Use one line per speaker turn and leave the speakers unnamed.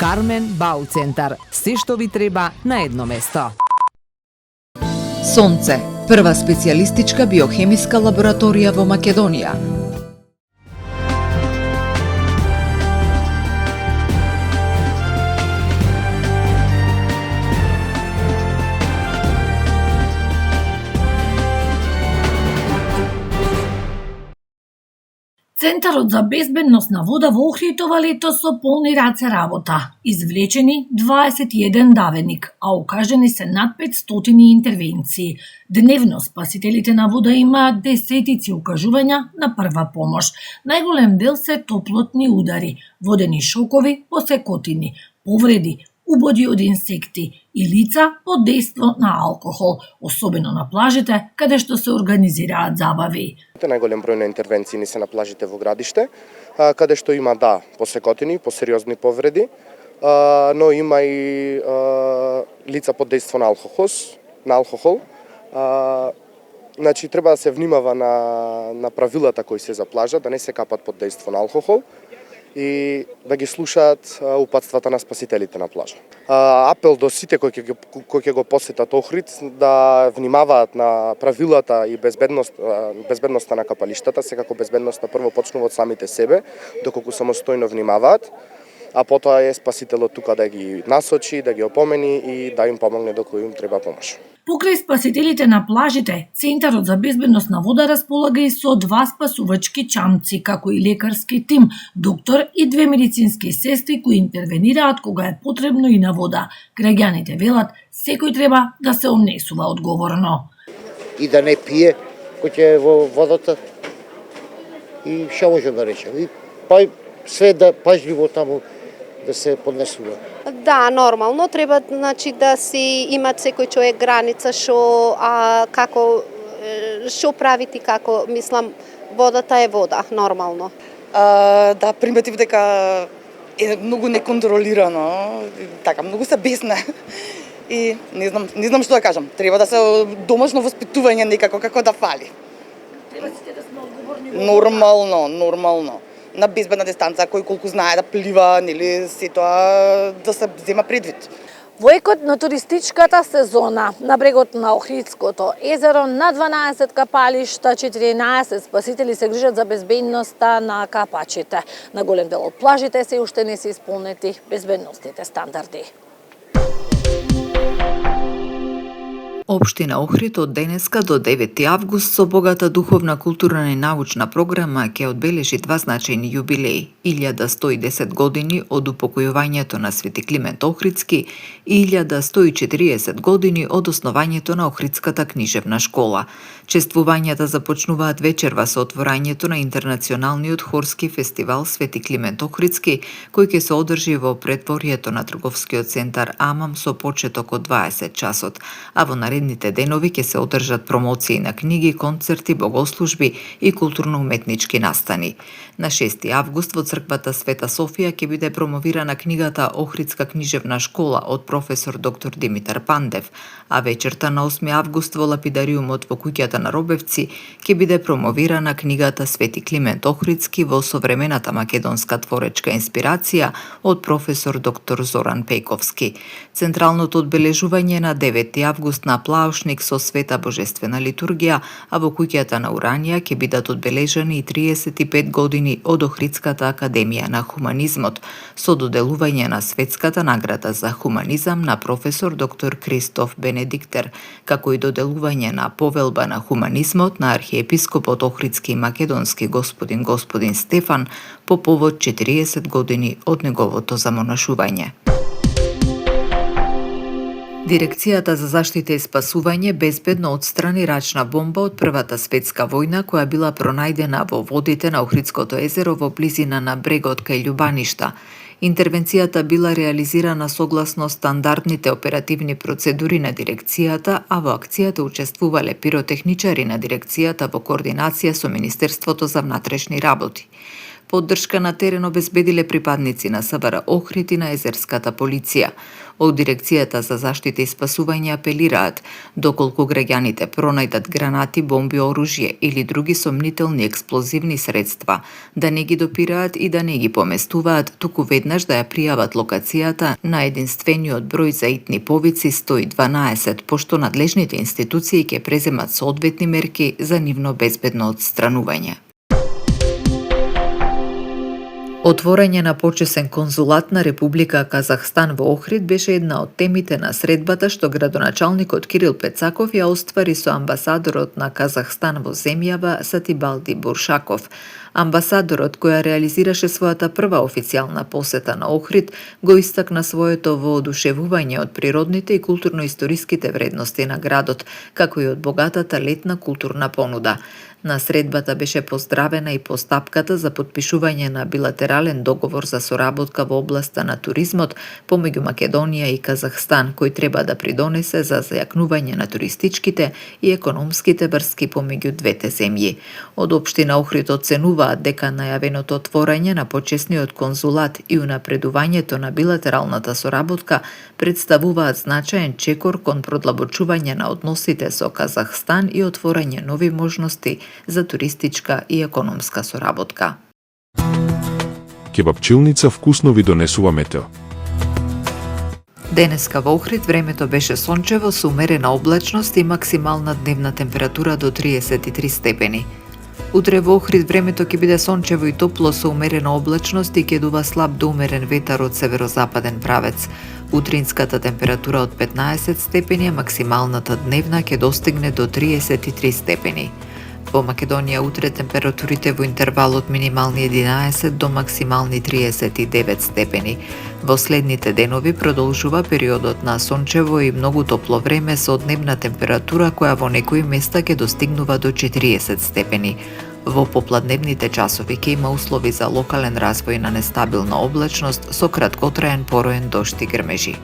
Кармен Бау центар. Се што ви треба на едно место.
Сонце, прва специјалистичка биохемиска лабораторија во Македонија.
Центарот за безбедност на вода во Охрид ова лето со полни раце работа. Извлечени 21 давеник, а укажени се над 500 интервенции. Дневно спасителите на вода имаат десетици укажувања на прва помош. Најголем дел се топлотни удари, водени шокови, посекотини, повреди, убоди од инсекти и лица под дејство на алкохол, особено на плажите, каде што се организираат забави.
Најголем број на интервенции ни се на плажите во градиште, каде што има посекотини, посериозни повреди, но има и лица под дејство на алкохол. Значи треба да се внимава на правилата кои се за плажа, да не се капат под дејство на алкохол и да ги слушаат упатствата на спасителите на плажа. Апел до сите кои ќе го посетат Охрид да внимаваат на правилата и безбедноста на капалиштата, секако безбедноста прво почнува од самите себе, доколку самостојно внимаваат, а потоа е спасителот тука да ги насочи, да ги опомени и да им помогне доколку им треба помош.
Покрај спасителите на плажите, Центарот за безбедност на вода располага и со 2 спасувачки чамци, како и лекарски тим, доктор и 2 медицински сестри кои интервенираат кога е потребно и на вода. Граѓаните велат, секој треба да се однесува одговорно.
И да не пие кој е во водата и што може да речем. И све да пажливо таму да се поднесува.
Да, нормално треба да си имат секој човек граница што правити како водата е вода, нормално.
Да, приметив дека е многу неконтролирано, така многу се бесна. И не знам што да кажам. Треба да се домашно воспитување некако како да фали.
Треба сите да сме одговорни.
Нормално. На безбедна дистанца, кој колку знае да плива, нели, се тоа да се зема предвид.
Во екот на туристичката сезона на брегот на Охридското езеро на 12 капалишта, 14 спасители се грижат за безбедноста на капачите. На голем дел од плажите се уште не се исполнети безбедносните стандарди.
Општина Охрид од денеска до 9 август со богата духовна, културна и научна програма ќе одбележи 2 значајни јубилеи: 1110 години од упокојувањето на Свети Климент Охридски и 1140 години од основањето на Охридската книжевна школа. Чествувањата започнуваат вечерва со отворањето на интернационалниот хорски фестивал Свети Климент Охридски, кој ќе се одржи во претворието на трговскиот центар Амам со почеток од 20 часот, а во наредните денови ќе се одржат промоции на книги, концерти, богослужби и културно-уметнички настани. На 6 август во црквата Света Софија ќе биде промовирана книгата Охридска книжевна школа од професор доктор Димитар Пандев, а вечерта на 8 август во лапидариумот во куќата на Робевци ќе биде промовирана книгата Свети Климент Охридски во современата македонска творечка инспирација од професор доктор Зоран Пејковски. Централното одбележување на 9 август на Плаушник со света божествена литургија, а во куќата на Уранија ќе бидат одбележани и 35 години од Охридската академија на хуманизмот со доделување на светската награда за хуманизам на професор доктор Кристоф Бенедиктер, како и доделување на повелба на хуманизмот на архиепископот Охридски и македонски господин Стефан по повод 40 години од неговото замонашување. Дирекцијата за заштита и спасување безбедно отстрани рачна бомба од Првата светска војна која била пронајдена во водите на Охридското езеро во близина на брегот кај Љубаништа. Интервенцијата била реализирана согласно стандардните оперативни процедури на дирекцијата, а во акцијата учествувале пиротехничари на дирекцијата во координација со Министерството за внатрешни работи. Поддршка на терен обезбедиле припадници на СВР Охрид и на езерската полиција. Од Дирекцијата за заштита и спасување апелираат, доколку граѓаните пронајдат гранати, бомби, оружје или други сомнителни експлозивни средства, да не ги допираат и да не ги поместуваат, туку веднаш да ја пријават локацијата на единствениот број за итни повици 112, пошто надлежните институции ќе преземат соодветни мерки за нивно безбедно отстранување. Отворање на почесен конзулат на Република Казахстан во Охрид беше една од темите на средбата што градоначалникот Кирил Пецаков ја оствари со амбасадорот на Казахстан во земјава Сатибалди Буршаков. Амбасадорот, која реализираше својата прва официјална посета на Охрид, го истакна своето воодушевување од природните и културно-историските вредности на градот, како и од богатата летна културна понуда. На средбата беше поздравена и постапката за подпишување на билатерален договор за соработка во областа на туризмот помеѓу Македонија и Казахстан, кој треба да придонесе за зајакнување на туристичките и економските врски помеѓу двете земји. Од општина Охрид оценуваат дека најавеното отворање на почесниот конзулат и унапредувањето на билатералната соработка представуваат значаен чекор кон продлабочување на односите со Казахстан и отворање нови можности за туристичка и економска соработка.
Кебапчилница вкусно ви донесува метео.
Денеска во Охрид времето беше сончево со умерена облачност и максимална дневна температура до 33 степени. Утре во Охрид времето ќе биде сончево и топло со умерена облачност и ќе дува слаб до умерен ветар од северозападен правец. Утринската температура од 15 степени, а максималната дневна ќе достигне до 33 степени. Во Македонија утре температурите во интервалот минимални 11 до максимални 39 степени. Во следните денови продолжува периодот на сончево и многу топло време со дневна температура која во некои места ќе достигнува до 40 степени. Во попладневните часови ќе има услови за локален развој на нестабилна облачност со краткотраен пороен дожд и грмежи.